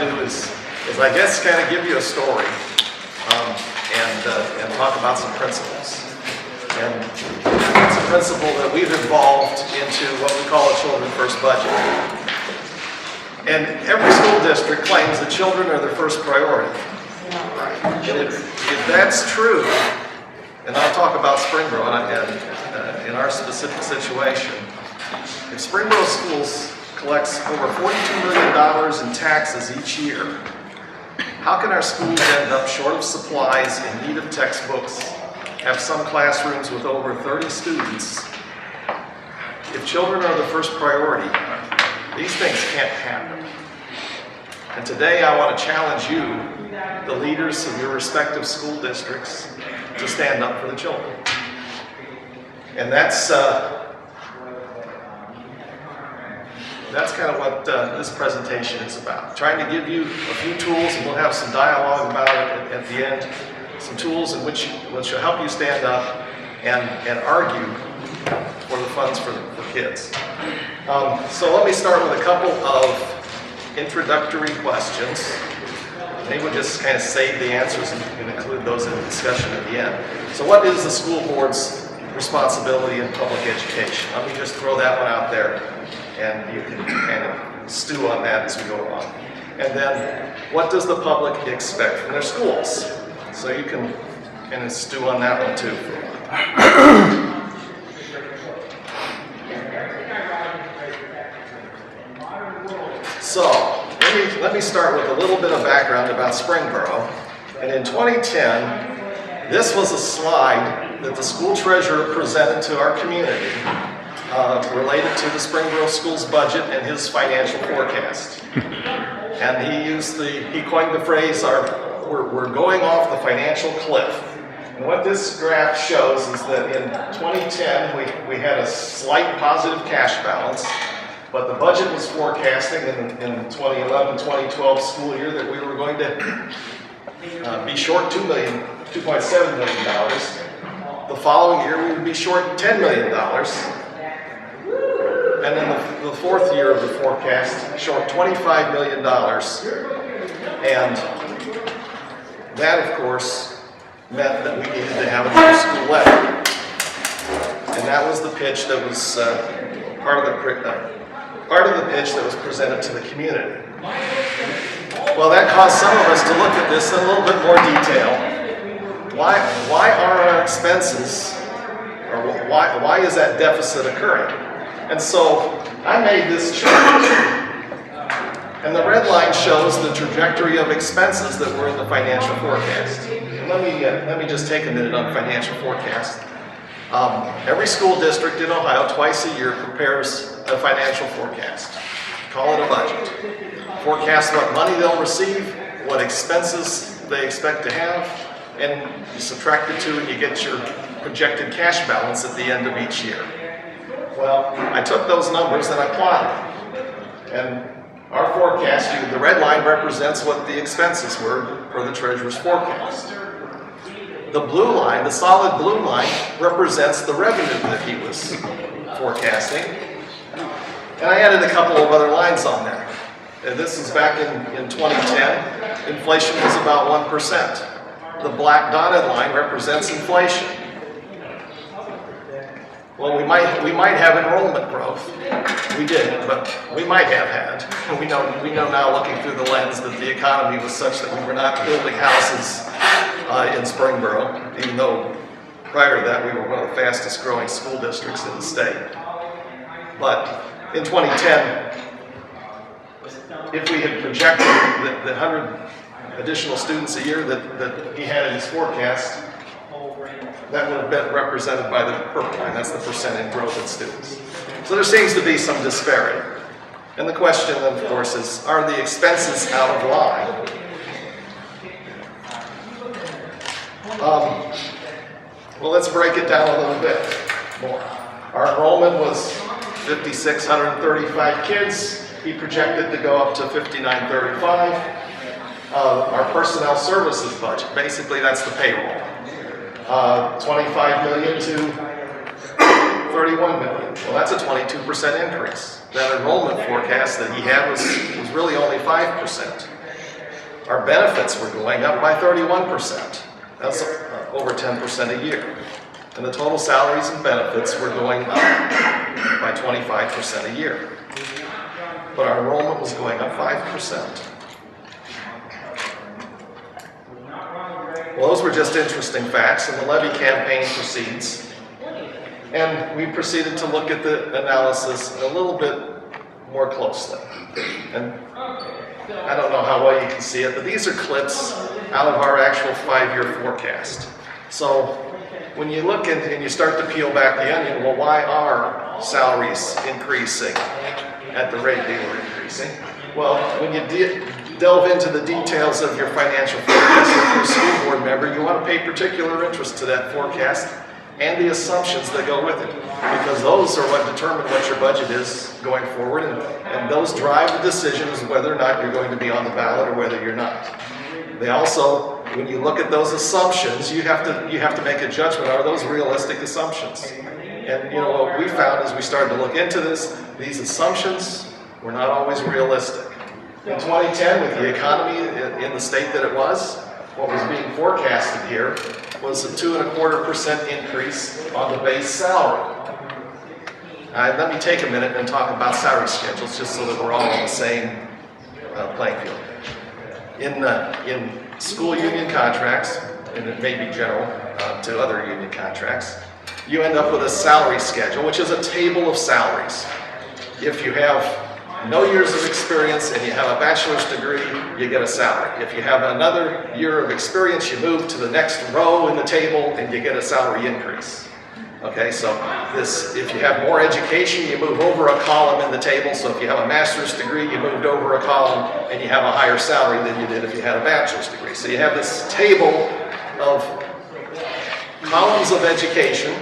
to do is I guess kind of give you a story and talk about some principles. And it's a principle that we've evolved into what we call a Children First budget. And every school district claims that children are their first priority. And if that's true, and I'll talk about Springboro in our specific situation, if Springboro Schools collects over $42 million in taxes each year, how can our schools end up short of supplies, in need of textbooks, have some classrooms with over 30 students? If children are the first priority, these things can't happen. And today I want to challenge you, the leaders of your respective school districts, to stand up for the children. And that's kind of what this presentation is about. Trying to give you a few tools, and we'll have some dialogue about it at the end. Some tools in which will help you stand up and argue for the funds for kids. So let me start with a couple of introductory questions. Maybe we'll just kind of save the answers and include those in the discussion at the end. So what is the school board's responsibility in public education? Let me just throw that one out there, and you can kind of stew on that as we go along. And then, what does the public expect from their schools? So you can kind of stew on that one too. So, let me start with a little bit of background about Springboro. And in 2010, this was a slide that the school treasurer presented to our community related to the Springboro Schools budget and his financial forecast. And he coined the phrase, we're going off the financial cliff. And what this graph shows is that in 2010, we had a slight positive cash balance, but the budget was forecasting in the 2011-2012 school year that we were going to be short $2.7 million. The following year, we would be short $10 million. And then the fourth year of the forecast, short $25 million. And that, of course, meant that we needed to have a new school levy. And that was the pitch that was part of the pitch that was presented to the community. Well, that caused some of us to look at this in a little bit more detail. Why are our expenses, or why is that deficit occurring? And so I made this chart, and the red line shows the trajectory of expenses that were in the financial forecast. And let me just take a minute on financial forecast. Every school district in Ohio twice a year prepares a financial forecast. Call it a budget. Forecast what money they'll receive, what expenses they expect to have, and you subtract the two and you get your projected cash balance at the end of each year. Well, I took those numbers and I plotted them. And our forecast, the red line represents what the expenses were for the treasurer's forecast. The blue line, the solid blue line, represents the revenue that he was forecasting. And I added a couple of other lines on there. And this is back in 2010. Inflation was about 1%. The black dotted line represents inflation. Well, we might have enrollment growth. We didn't, but we might have had. And we know now, looking through the lens, that the economy was such that we were not building houses in Springboro, even though prior to that we were one of the fastest growing school districts in the state. But in 2010, if we had projected the 100 additional students a year that he had in his forecast, that would have been represented by the purple line. That's the percent in growth in students. So there seems to be some disparity. And the question, of course, is, are the expenses out of line? Well, let's break it down a little bit more. Our enrollment was 5,635 kids. He projected to go up to 5,935. Our personnel services budget, basically that's the payroll. 25 million to 31 million. Well, that's a 22% increase. That enrollment forecast that he had was really only 5%. Our benefits were going up by 31%. That's over 10% a year. And the total salaries and benefits were going up by 25% a year. But our enrollment was going up 5%. Well, those were just interesting facts, and the Levy campaign proceeds. And we proceeded to look at the analysis a little bit more closely. And I don't know how well you can see it, but these are clips out of our actual 5-year forecast. So when you look and you start to peel back the onion, well, why are salaries increasing at the rate they were increasing? Well, when you delve into the details of your financial forecast, if you're a school board member, you want to pay particular interest to that forecast and the assumptions that go with it, because those are what determine what your budget is going forward, and those drive the decisions whether or not you're going to be on the ballot or whether you're not. They also, when you look at those assumptions, you have to make a judgment. Are those realistic assumptions? And you know what we found as we started to look into this, these assumptions were not always realistic. In 2010, with the economy in the state that it was, what was being forecasted here was a 2.25% increase on the base salary. Let me take a minute and talk about salary schedules, just so that we're all on the same playing field. In school union contracts, and it may be general to other union contracts, you end up with a salary schedule, which is a table of salaries. If you have no years of experience and you have a bachelor's degree, you get a salary. If you have another year of experience, you move to the next row in the table and you get a salary increase. Okay, so if you have more education, you move over a column in the table. So if you have a master's degree, you moved over a column and you have a higher salary than you did if you had a bachelor's degree. So you have this table of columns of education,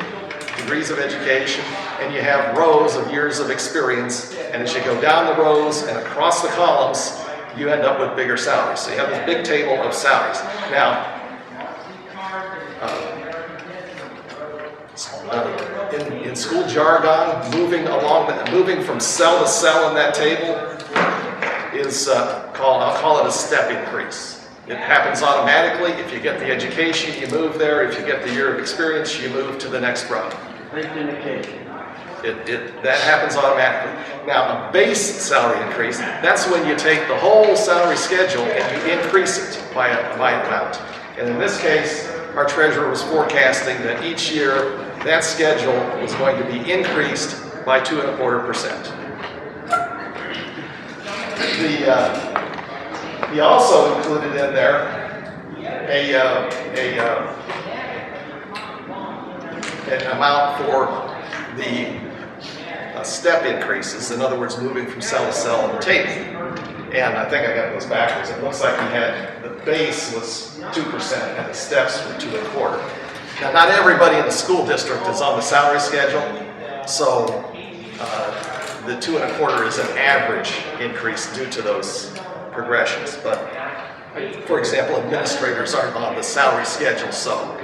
degrees of education, and you have rows of years of experience, and as you go down the rows and across the columns, you end up with bigger salaries. So you have this big table of salaries. Now, in school jargon, moving from cell to cell in that table is I'll call it a step increase. It happens automatically. If you get the education, you move there. If you get the year of experience, you move to the next row. That happens automatically. Now, a base salary increase, that's when you take the whole salary schedule and you increase it by amount. And in this case, our treasurer was forecasting that each year that schedule was going to be increased by 2.25%. He also included in there an amount for the step increases, in other words, moving from cell to cell on the table. And I think I got those backwards. It looks like he had, the base was 2% and the steps were 2.25%. Now, not everybody in the school district is on the salary schedule, so the 2.25% is an average increase due to those progressions. But, for example, administrators aren't on the salary schedule, so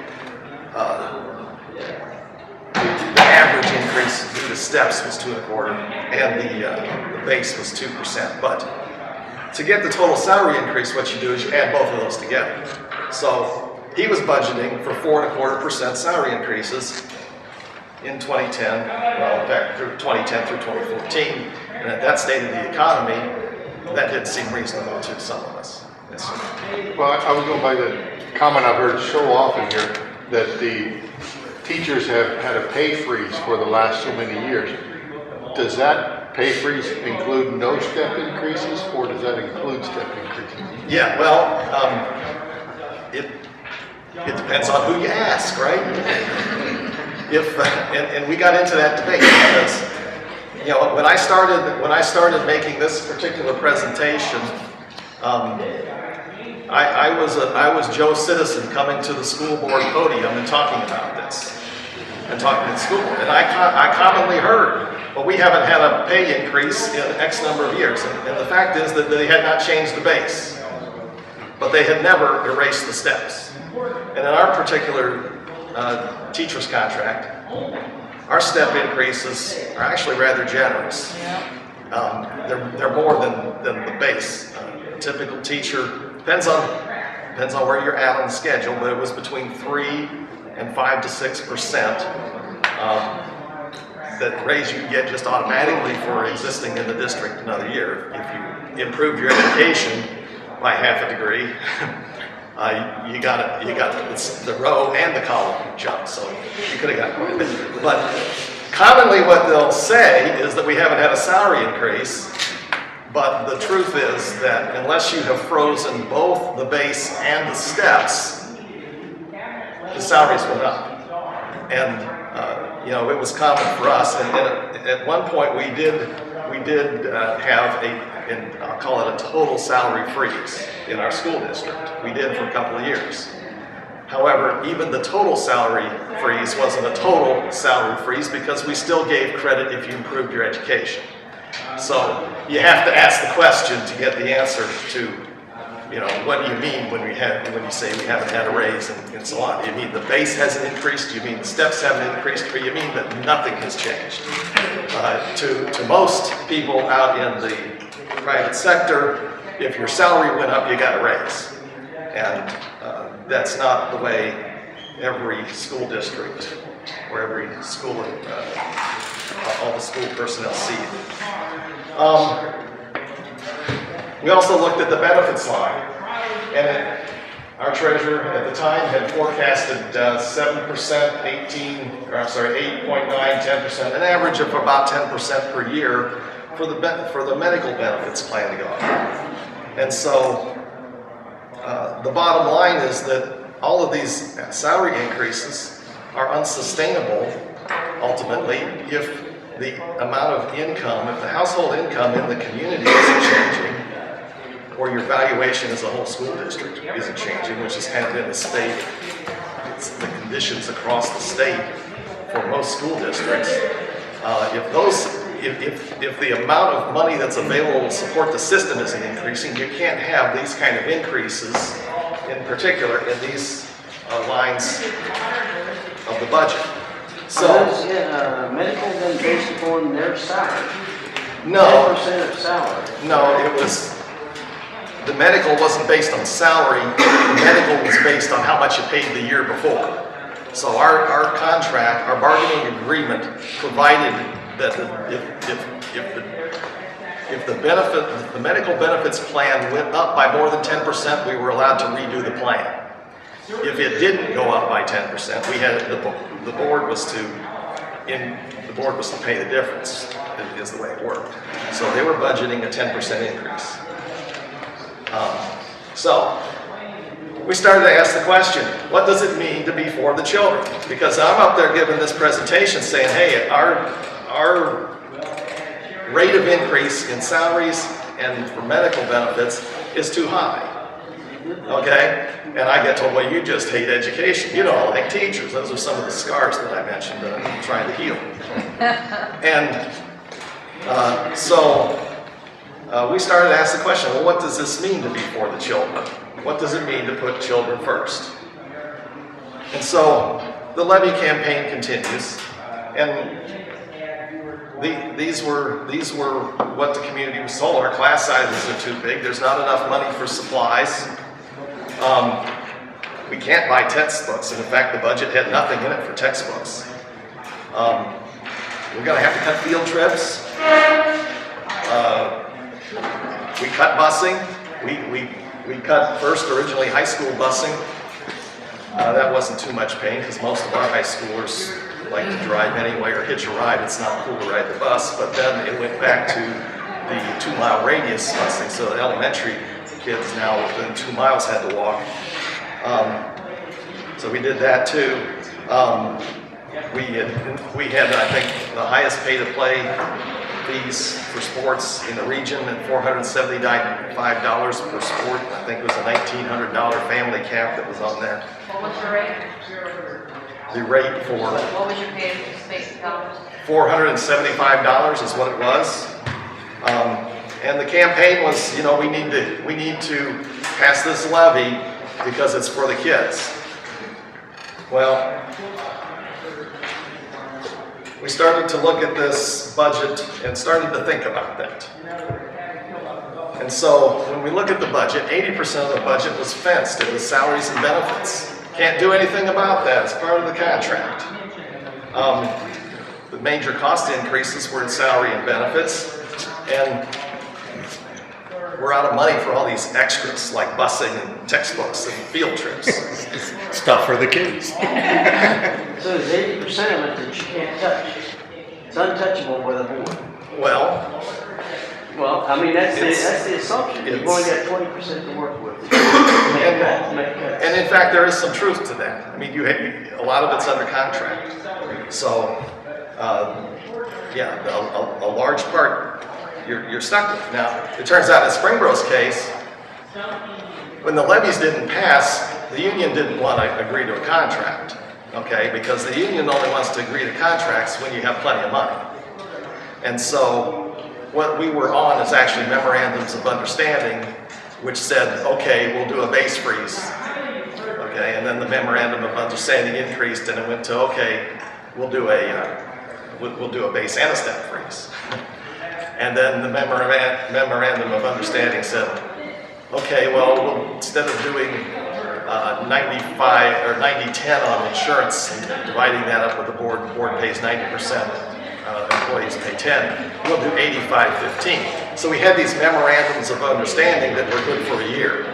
the average increase due to steps was 2.25%, and the base was 2%. But to get the total salary increase, what you do is you add both of those together. So he was budgeting for 4.25% salary increases in 2010, well, in fact, through 2010 through 2014. And at that state of the economy, that did seem reasonable to some of us. Yes, well, I was going by the comment I've heard so often here that the teachers have had a pay freeze for the last so many years. Does that pay freeze include no step increases, or does that include step increases? Yeah, well, it depends on who you ask, right? And we got into that debate because, you know, when I started making this particular presentation, I was Joe Citizen coming to the school board podium and talking about this, and talking to the school board. And I commonly heard, well, we haven't had a pay increase in X number of years. And the fact is that they had not changed the base, but they had never erased the steps. And in our particular teacher's contract, our step increases are actually rather generous. They're more than the base. A typical teacher depends on where you're at on the schedule, but it was between 3 and 5 to 6%. That raise you get just automatically for existing in the district another year. If you improved your education by half a degree, you got the row and the column jump, so you could have got quite a bit. But commonly what they'll say is that we haven't had a salary increase, but the truth is that unless you have frozen both the base and the steps, the salaries went up. And you know, it was common for us, and at one point we did have and I'll call it a total salary freeze in our school district. We did for a couple of years. However, even the total salary freeze wasn't a total salary freeze because we still gave credit if you improved your education. So you have to ask the question to get the answer to, you know, what do you mean when you say we haven't had a raise and so on? Do you mean the base hasn't increased? Do you mean the steps haven't increased? Or you mean that nothing has changed? To most people out in the private sector, if your salary went up, you got a raise. And that's not the way every school district or every school, all the school personnel see it. We also looked at the benefits line, and our treasurer at the time had forecasted 7%, 8.9, 10%, an average of about 10% per year for the medical benefits plan to go up. And so the bottom line is that all of these salary increases are unsustainable ultimately if the amount of income, if the household income in the community isn't changing, or your valuation as a whole school district isn't changing, which is kind of in the state, it's the conditions across the state for most school districts. If the amount of money that's available to support the system isn't increasing, you can't have these kind of increases, in particular in these lines of the budget. So, was medical then based upon their salary? no, 10% of salary? no, it was. The medical wasn't based on salary, the medical was based on how much you paid the year before. So our contract, our bargaining agreement provided that if the medical benefits plan went up by more than 10%, we were allowed to redo the plan. If it didn't go up by 10%, we had the board was to pay the difference, is the way it worked. So they were budgeting a 10% increase. So we started to ask the question, what does it mean to be for the children? Because I'm up there giving this presentation saying, hey, our rate of increase in salaries and for medical benefits is too high. Okay? And I get told, well, you just hate education. You don't like teachers. Those are some of the scars that I mentioned that I'm trying to heal. And so we started to ask the question, well, what does this mean to be for the children? What does it mean to put children first? And so the Levy campaign continues, and these were what the community was told. Our class sizes are too big. There's not enough money for supplies. We can't buy textbooks, and in fact, the budget had nothing in it for textbooks. We're going to have to cut field trips. We cut busing. We cut first originally high school busing. That wasn't too much pain because most of our high schoolers like to drive anyway or hitch a ride. It's not cool to ride the bus. But then it went back to the 2-mile radius busing, so the elementary kids now within 2 miles had to walk. So we did that too. We had I think the highest pay-to-play fees for sports in the region at $475 per sport. I think it was a $1,900 family cap that was on there. What was the rate? The rate for What was your pay to state dollars? $475 is what it was. And the campaign was, you know, we need to pass this levy because it's for the kids. Well, we started to look at this budget and started to think about that. And so when we look at the budget, 80% of the budget was fenced. It was salaries and benefits. Can't do anything about that. It's part of the contract. The major cost increases were in salary and benefits, and we're out of money for all these extras like busing and textbooks and field trips. Stuff for the kids. So there's 80% of it that you can't touch. It's untouchable with a board. Well, I mean, that's It's- the assumption. You've it's- only got 20% to work with. and in fact, there is some truth to that. I mean, a lot of it's under contract. So, yeah, a large part you're stuck with. Now, it turns out in Springboro's case, when the levies didn't pass, the union didn't want to agree to a contract, okay? Because the union only wants to agree to contracts when you have plenty of money. And so what we were on is actually memorandums of understanding, which said, okay, we'll do a base freeze, okay? And then the memorandum of understanding increased, and it went to, okay, we'll do a base and a step freeze. And then the memorandum of understanding said, okay, well, instead of doing 95 or 90-10 on insurance and dividing that up with the board pays 90%, employees pay 10, we'll do 85-15. So we had these memorandums of understanding that were good for a year.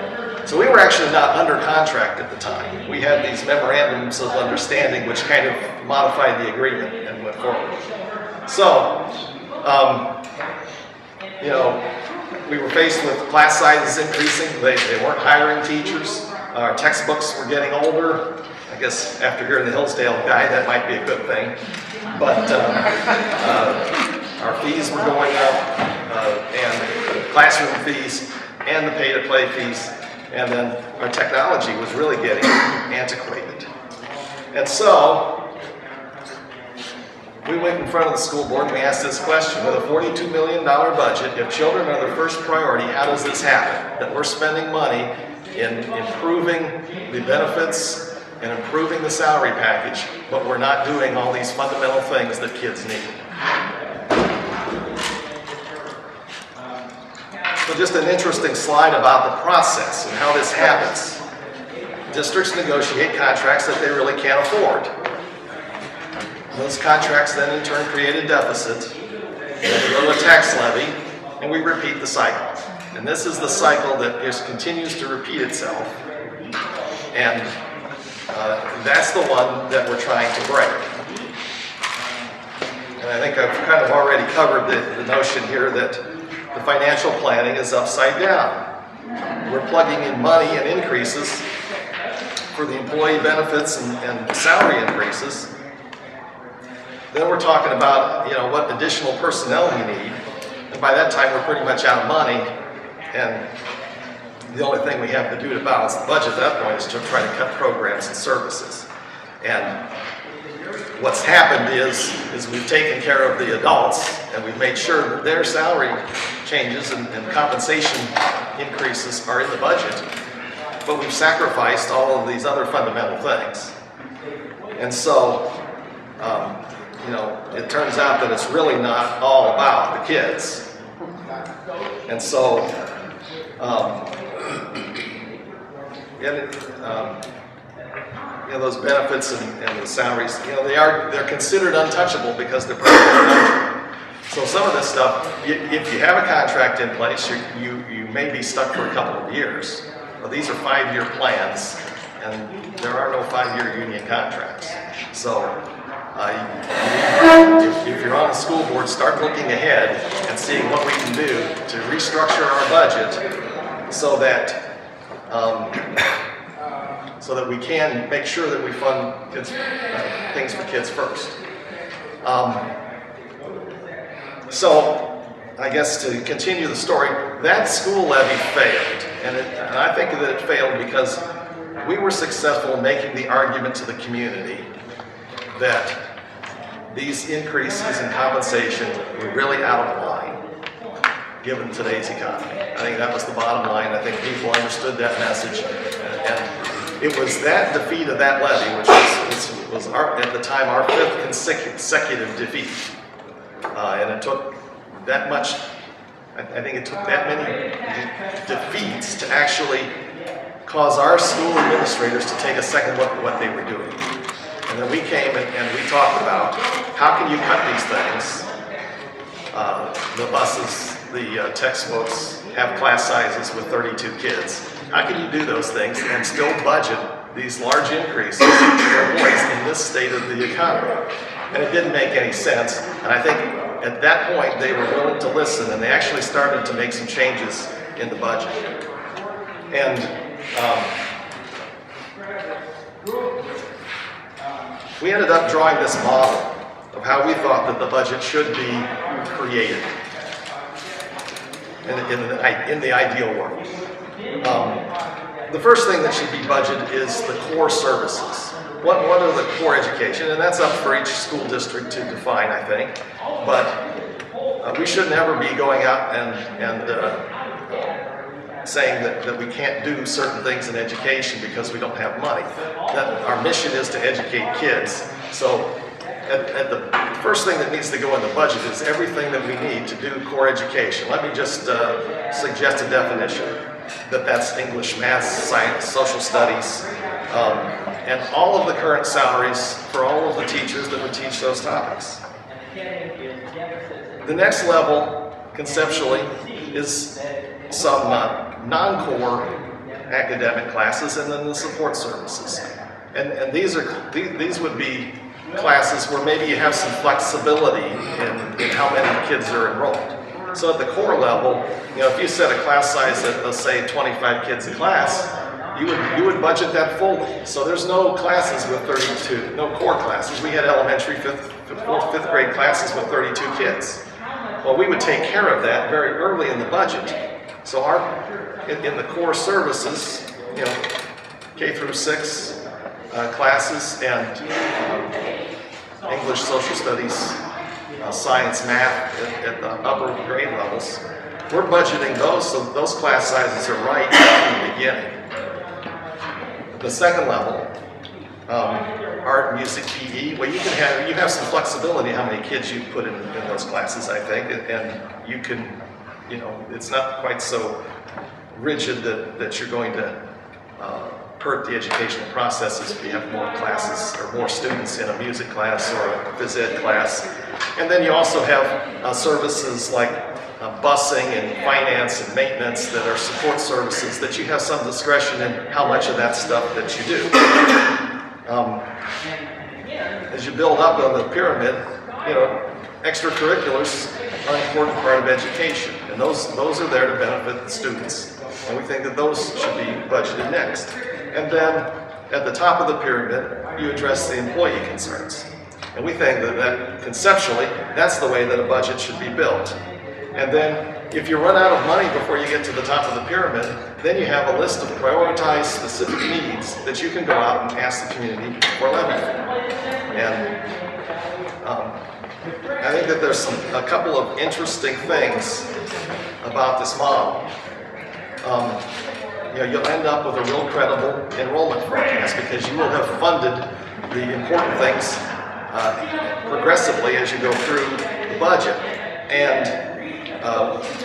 So we were actually not under contract at the time. We had these memorandums of understanding which kind of modified the agreement and went forward. So, you know, we were faced with class sizes increasing. They weren't hiring teachers. Our textbooks were getting older. I guess after hearing the Hillsdale guy, that might be a good thing. But our fees were going up, and classroom fees, and the pay-to-play fees, and then our technology was really getting antiquated. And so we went in front of the school board and we asked this question: with a $42 million budget, if children are the first priority, how does this happen? That we're spending money in improving the benefits and improving the salary package, but we're not doing all these fundamental things that kids need. So just an interesting slide about the process and how this happens. Districts negotiate contracts that they really can't afford. Those contracts then in turn create a deficit, and go to a tax levy, and we repeat the cycle. And this is the cycle that just continues to repeat itself. And that's the one that we're trying to break. And I think I've kind of already covered the notion here that the financial planning is upside down. We're plugging in money and increases for the employee benefits and salary increases. Then we're talking about, you know, what additional personnel we need. And by that time, we're pretty much out of money. And the only thing we have to do to balance the budget at that point is to try to cut programs and services. And what's happened is we've taken care of the adults, and we've made sure that their salary changes and compensation increases are in the budget. But we've sacrificed all of these other fundamental things. And so, you know, it turns out that it's really not all about the kids. And so, you know, those benefits and the salaries, you know, they're considered untouchable because they're part of the contract. So some of this stuff, if you have a contract in place, you may be stuck for a couple of years. But these are 5-year plans, and there are no 5-year union contracts. So if you're on the school board, start looking ahead and seeing what we can do to restructure our budget so that we can make sure that we fund kids, things for kids first. So I guess to continue the story, that school levy failed, and I think that it failed because we were successful in making the argument to the community that these increases in compensation were really out of line given today's economy. I think that was the bottom line. I think people understood that message, and it was that defeat of that levy, which was at the time our 5th consecutive defeat, and it took that much. I think it took that many defeats to actually cause our school administrators to take a second look at what they were doing. And then we came and we talked about how can you cut these things? The buses, the textbooks have class sizes with 32 kids. How can you do those things and still budget these large increases for boys in this state of the economy? And it didn't make any sense. And I think at that point they were willing to listen, and they actually started to make some changes in the budget. And we ended up drawing this model of how we thought that the budget should be created in the ideal world. The first thing that should be budgeted is the core services. What are the core education? And that's up for each school district to define, I think. But we shouldn't ever be going out and saying that we can't do certain things in education because we don't have money. That our mission is to educate kids. So at the first thing that needs to go in the budget is everything that we need to do core education. Let me just suggest a definition. That's English, math, science, social studies, and all of the current salaries for all of the teachers that would teach those topics. The next level, conceptually, is some non-core academic classes, and then the support services. And these would be classes where maybe you have some flexibility in how many kids are enrolled. So at the core level, if you set a class size at, let's say, 25 kids a class, you would budget that fully. So there's no classes with 32, no core classes. We had elementary, fifth grade classes with 32 kids. Well, we would take care of that very early in the budget. So in the core services, K through 6 classes and English, social studies, science, math at the upper grade levels, we're budgeting those so those class sizes are right from the beginning. The second level, art, music, PE, well, you have some flexibility how many kids you put in those classes, I think, and you can, it's not quite so rigid that you're going to hurt the educational processes if you have more classes or more students in a music class or a phys ed class. And then you also have services like busing and finance and maintenance that are support services that you have some discretion in how much of that stuff that you do. As you build up on the pyramid, extracurriculars are an important part of education, and those are there to benefit the students. And we think that those should be budgeted next. And then at the top of the pyramid, you address the employee concerns. And we think that conceptually, that's the way that a budget should be built. And then if you run out of money before you get to the top of the pyramid, then you have a list of prioritized specific needs that you can go out and ask the community for levy for. And I think that there's a couple of interesting things about this model. You'll end up with a real credible enrollment forecast because you will have funded the important things progressively as you go through the budget. And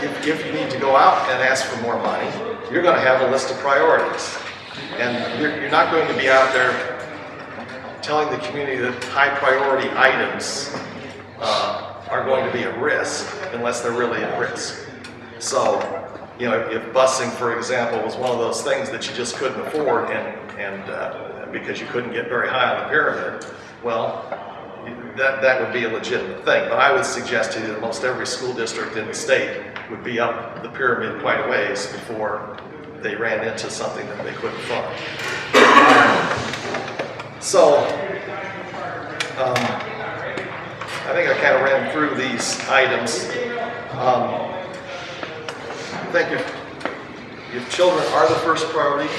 if you need to go out and ask for more money, you're going to have a list of priorities. And you're not going to be out there telling the community that high priority items are going to be at risk unless they're really at risk. So, if busing, for example, was one of those things that you just couldn't afford and because you couldn't get very high on the pyramid, well, that would be a legitimate thing. But I would suggest to you that most every school district in the state would be up the pyramid quite a ways before they ran into something that they couldn't fund. So, I think I kind of ran through these items. I think if children are the first priority,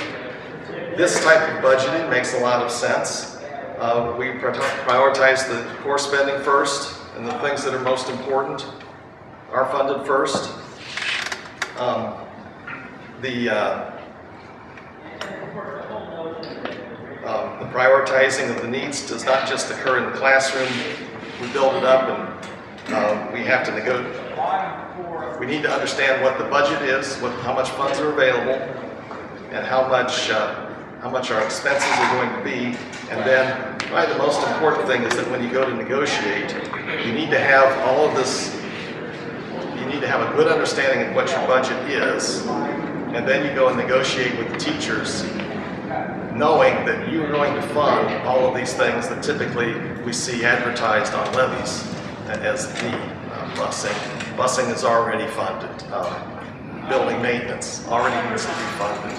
this type of budgeting makes a lot of sense. We prioritize the core spending first, and the things that are most important are funded first. The prioritizing of the needs does not just occur in the classroom. We build it up, and we have to We need to understand what the budget is, how much funds are available, and how much our expenses are going to be. And then, probably the most important thing is that when you go to negotiate, you need to have all of this. You need to have a good understanding of what your budget is, and then you go and negotiate with the teachers, knowing that you are going to fund all of these things that typically we see advertised on levies as the busing. Busing is already funded. Building maintenance already needs to be funded.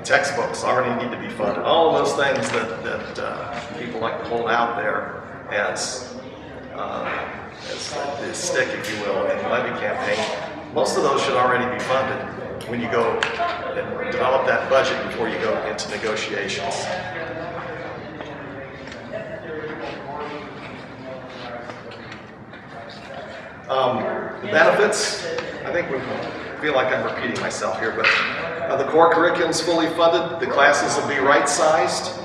Textbooks already need to be funded. All of those things that people like to hold out there as the stick, if you will, in the levy campaign. Most of those should already be funded when you go and develop that budget before you go into negotiations. The benefits, I think we feel like I'm repeating myself here, but the core curriculum is fully funded. The classes will be right-sized.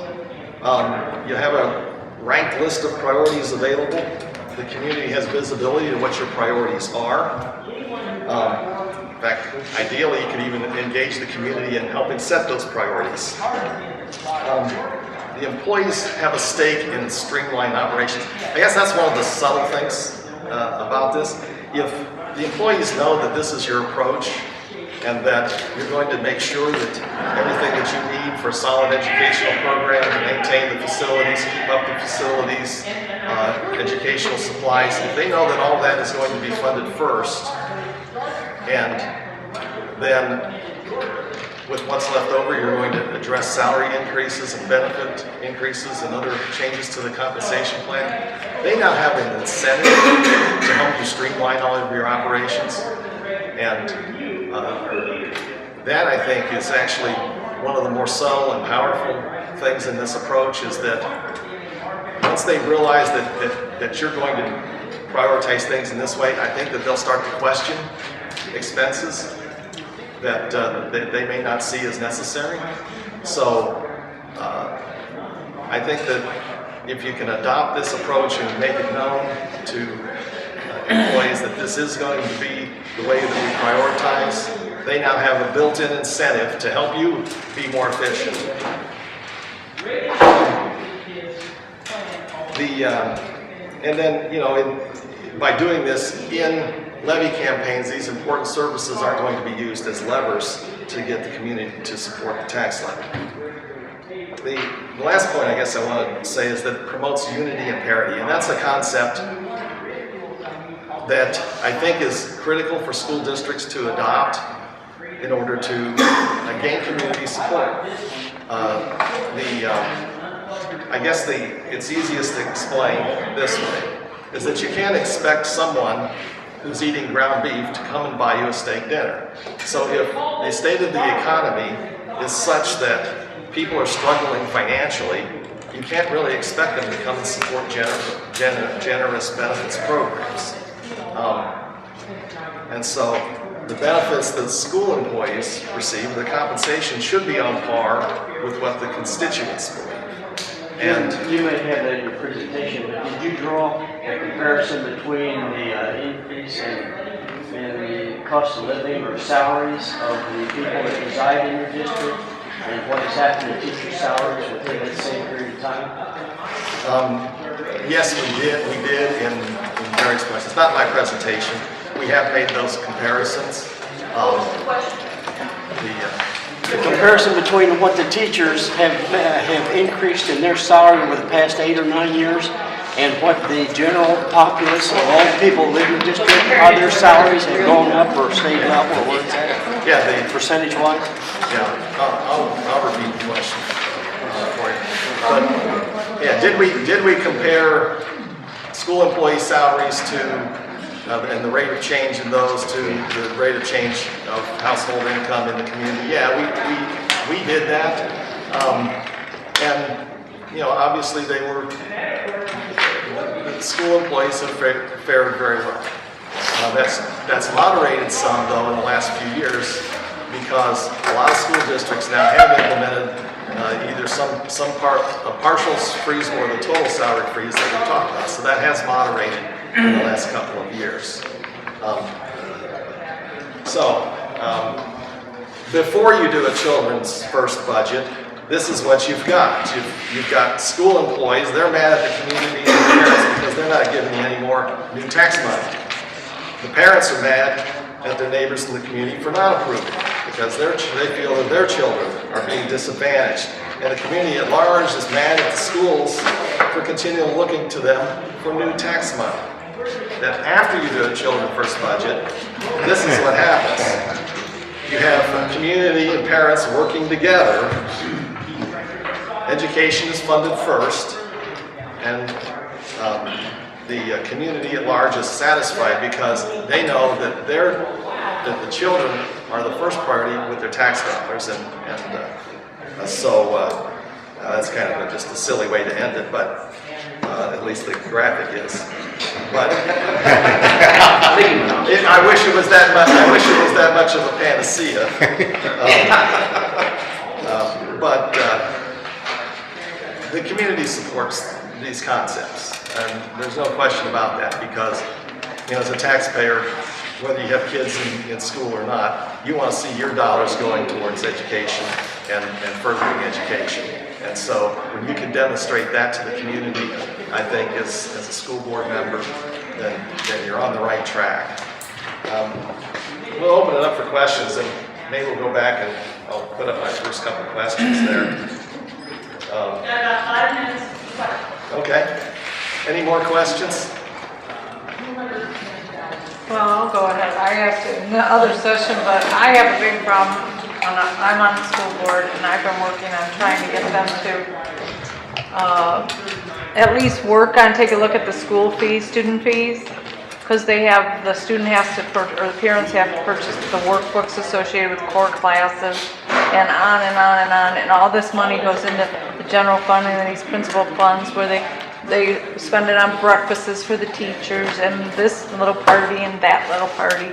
You have a ranked list of priorities available. The community has visibility to what your priorities are. In fact, ideally, you could even engage the community in helping set those priorities. The employees have a stake in streamlined operations. I guess that's one of the subtle things about this. If the employees know that this is your approach and that you're going to make sure that everything that you need for a solid educational program to maintain the facilities, keep up the facilities, educational supplies, if they know that all that is going to be funded first, and then with what's left over, you're going to address salary increases and benefit increases and other changes to the compensation plan. They now have an incentive to help you streamline all of your operations. And that, I think, is actually one of the more subtle and powerful things in this approach, is that once they realize that you're going to prioritize things in this way, I think that they'll start to question expenses that they may not see as necessary. So I think that if you can adopt this approach and make it known to employees that this is going to be the way that we prioritize, they now have a built-in incentive to help you be more efficient. And then, you know, by doing this in levy campaigns, these important services aren't going to be used as levers to get the community to support the tax levy. The last point I guess I want to say is that it promotes unity and parity, and that's a concept that I think is critical for school districts to adopt in order to gain community support. I guess it's easiest to explain this way, is that you can't expect someone who's eating ground beef to come and buy you a steak dinner. So if the state of the economy is such that people are struggling financially, you can't really expect them to come and support generous benefits programs. And so the benefits that school employees receive, the compensation should be on par with what the constituents believe. And you may have that in your presentation, but did you draw a comparison between the increase in the cost of living or salaries of the people that reside in your district and what has happened to teacher salaries within that same period of time? Yes, we did in various places. It's not my presentation. We have made those comparisons. The comparison between what the teachers have increased in their salary over the past 8 or 9 years and what the general populace of all the people living in the district, how their salaries have gone up or stayed up, or what's that? Yeah, percentage-wise? Yeah, I'll repeat the question for you. But yeah, did we compare school employee salaries to and the rate of change in those to the rate of change of household income in the community? Yeah, we did that, and you know, obviously the school employees have fared very well. That's moderated some though in the last few years, because a lot of school districts now have implemented either some part, a partial freeze or the total salary freeze that we talked about. So that has moderated in the last couple of years. Before you do a children's first budget, this is what you've got. You've got school employees, they're mad at the community and the parents because they're not giving you any more new tax money. The parents are mad at their neighbors in the community for not approving because they feel that their children are being disadvantaged. And the community at large is mad at the schools for continually looking to them for new tax money. That after you do a children's first budget, this is what happens. You have the community and parents working together. Education is funded first, and the community at large is satisfied because they know that the children are the first priority with their tax dollars, so that's kind of just a silly way to end it, but at least the graphic is. But I wish it was that much. I wish it was that much of a panacea. But the community supports these concepts, and there's no question about that because, as a taxpayer, whether you have kids in school or not, you want to see your dollars going towards education and furthering education. And so when you can demonstrate that to the community, I think as a school board member, then you're on the right track. We'll open it up for questions, and maybe we'll go back and I'll put up my first couple questions there. About 5 minutes. Okay. Any more questions? Well, I'll go ahead. I asked it in the other session, but I have a big problem. I'm on the school board, and I've been working on trying to get them to at least work on, take a look at the school fees, student fees, because the student has to, or the parents have to purchase the workbooks associated with core classes, and on and on and on, and all this money goes into the general fund and these principal funds where they spend it on breakfasts for the teachers and this little party and that little party.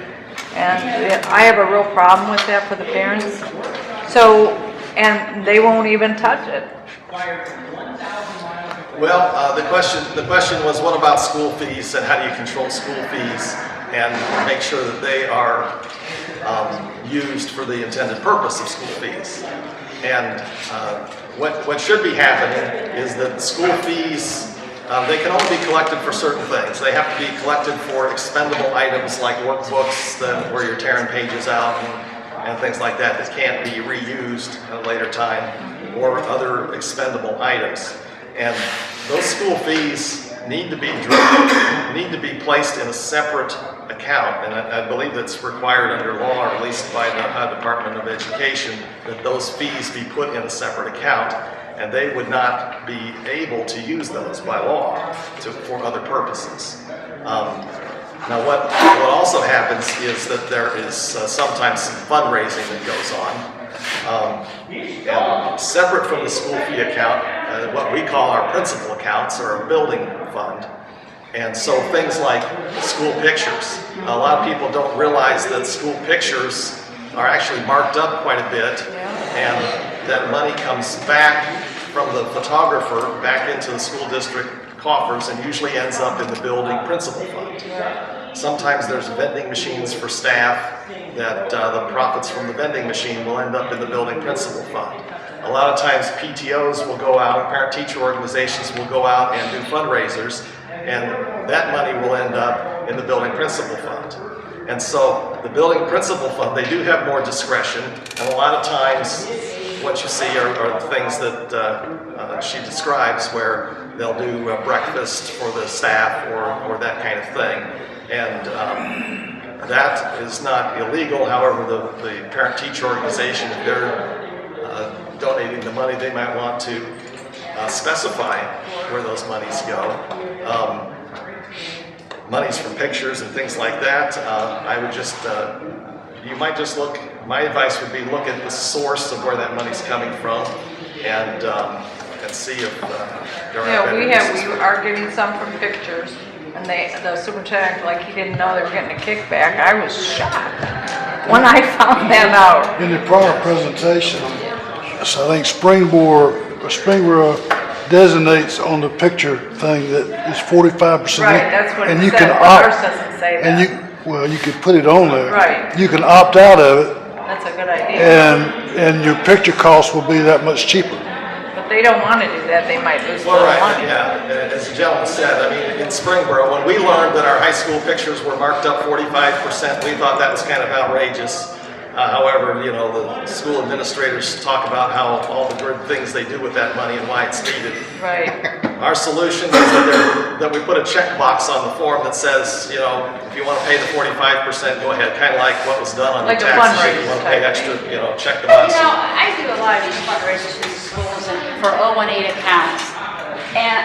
And I have a real problem with that for the parents. So, and they won't even touch it. Well, the question was, what about school fees and how do you control school fees and make sure that they are used for the intended purpose of school fees? And what should be happening is that school fees, they can only be collected for certain things. They have to be collected for expendable items like workbooks where you're tearing pages out and things like that can't be reused at a later time, or other expendable items. And those school fees need to be placed in a separate account, and I believe that's required under law, or at least by the Ohio Department of Education, that those fees be put in a separate account, and they would not be able to use those by law for other purposes. Now what also happens is that there is sometimes some fundraising that goes on. And separate from the school fee account, what we call our principal accounts, or a building fund. And so things like school pictures. A lot of people don't realize that school pictures are actually marked up quite a bit, and that money comes back from the photographer back into the school district coffers and usually ends up in the building principal fund. Sometimes there's vending machines for staff that the profits from the vending machine will end up in the building principal fund. A lot of times PTOs will go out, parent-teacher organizations will go out and do fundraisers, and that money will end up in the building principal fund. And so the building principal fund, they do have more discretion, and a lot of times what you see are things that she describes, where they'll do breakfast for the staff or that kind of thing. And that is not illegal. However, the parent-teacher organization, if they're donating the money, they might want to specify where those monies go. Monies from pictures and things like that, I would just, you might just look, my advice would be look at the source of where that money's coming from and see if there are better We uses for it. are getting some from pictures, and the superintendent, like, he didn't know they were getting a kickback. I was shocked when I found that out. In the prior presentation, so I think Springboro designates on the picture thing that it's 45%. Right, that's what and it you says, can but opt- ours doesn't say And that. well, you could put it on there. Right. You can opt out of it, That's a good idea. and your picture cost will be that much cheaper. But they don't want to do that, they might lose a Well, little right, money. yeah, as the gentleman said, I mean, in Springboro, when we learned that our high school pictures were marked up 45%, we thought that was kind of outrageous. However, you know, the school administrators talk about how all the good things they do with that money and why it's needed. Right, Our solution is that we put a checkbox on the form that says, you know, if you want to pay the 45%, go ahead, kind of like what was done on the Like a taxes. If fundraiser you want to pay type extra, you know, check the You box. know, I do a lot of these fundraisers for the schools and for 018 accounts. And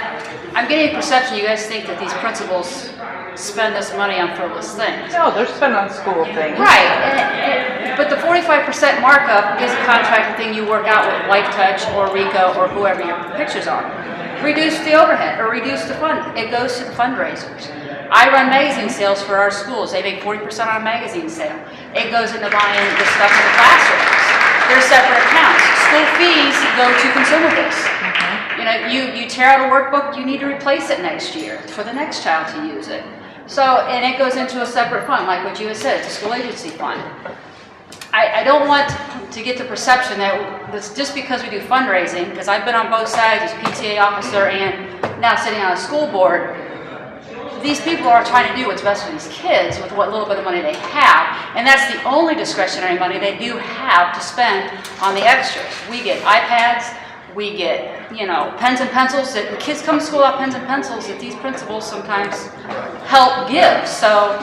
I'm getting a perception you guys think that these principals spend this money on frivolous things. no, they're spent on school things. Right, but the 45% markup is a contracted thing you work out with Life Touch or Rico or whoever your pictures are. Reduce the overhead or reduce the fund. It goes to the fundraisers. I run magazine sales for our schools. They make 40% on a magazine sale. It goes into buying the stuff in the classrooms. They're separate accounts. School fees go to consumables. You know, you tear out a workbook, you need to replace it next year for the next child to use it. So, and it goes into a separate fund, like what you had said, it's a school agency fund. I don't want to get the perception that this, just because we do fundraising, because I've been on both sides as PTA officer and now sitting on a school board, these people are trying to do what's best for these kids with what little bit of money they have, and that's the only discretionary money they do have to spend on the extras. We get iPads, we get, you know, pens and pencils, that the kids come to school without pens and pencils that these principals sometimes help give. So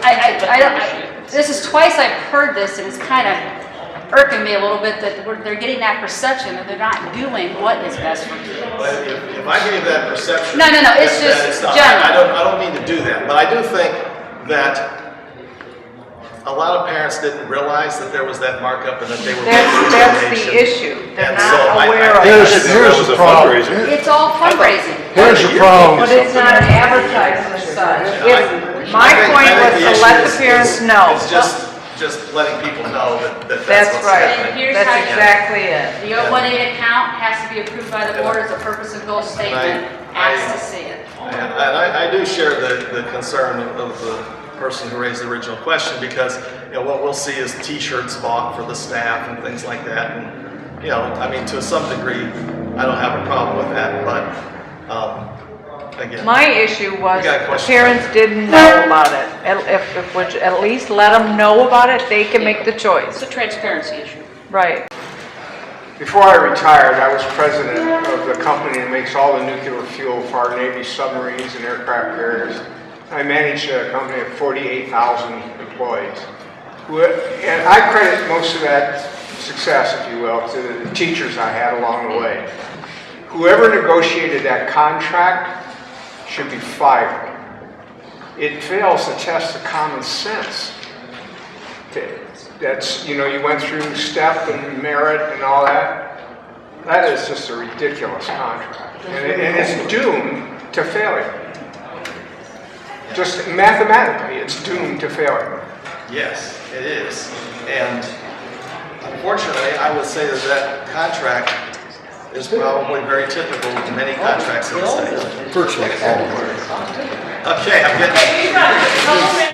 I don't, this is twice I've heard this, and it's kind of irking me a little bit that they're getting that perception that they're not doing what is best for kids. But if I gave that perception. No, it's then just not. general. I don't mean to do that, but I do think that a lot of parents didn't realize that there was that markup and that they were making a That's donation. the issue, they're And so not aware of Here's, it. here's the problem. It's all fundraising. Here's the problem. But it's not advertised as such. My I think point was the to issue let the is- parents know. It's just letting people know that's That's what's right, happening. Here's that's how you- exactly it. The 018 account has to be approved by the board as a purpose and goal statement, asked to see it. And I do share the concern of the person who raised the original question, because, you know, what we'll see is T-shirts bought for the staff and things like that. And, you know, I mean, to some degree, I don't have a problem with that, but, again. My issue was You got a the question? parents didn't know about it. If we at least let them know about it, they can make the It's choice. a transparency issue. Right. Before I retired, I was president of the company that makes all the nuclear fuel for our Navy submarines and aircraft carriers. I managed a company of 48,000 employees. And I credit most of that success, if you will, to the teachers I had along the way. Whoever negotiated that contract should be fired. It fails the test of common sense. That's, you know, you went through STEP and merit and all that. That is just a ridiculous contract. And it's doomed to failure. Just mathematically, it's doomed to failure. Yes, it is. And unfortunately, I would say that contract is probably very typical of many contracts in the state. Virtually all of it. Okay, I'm getting.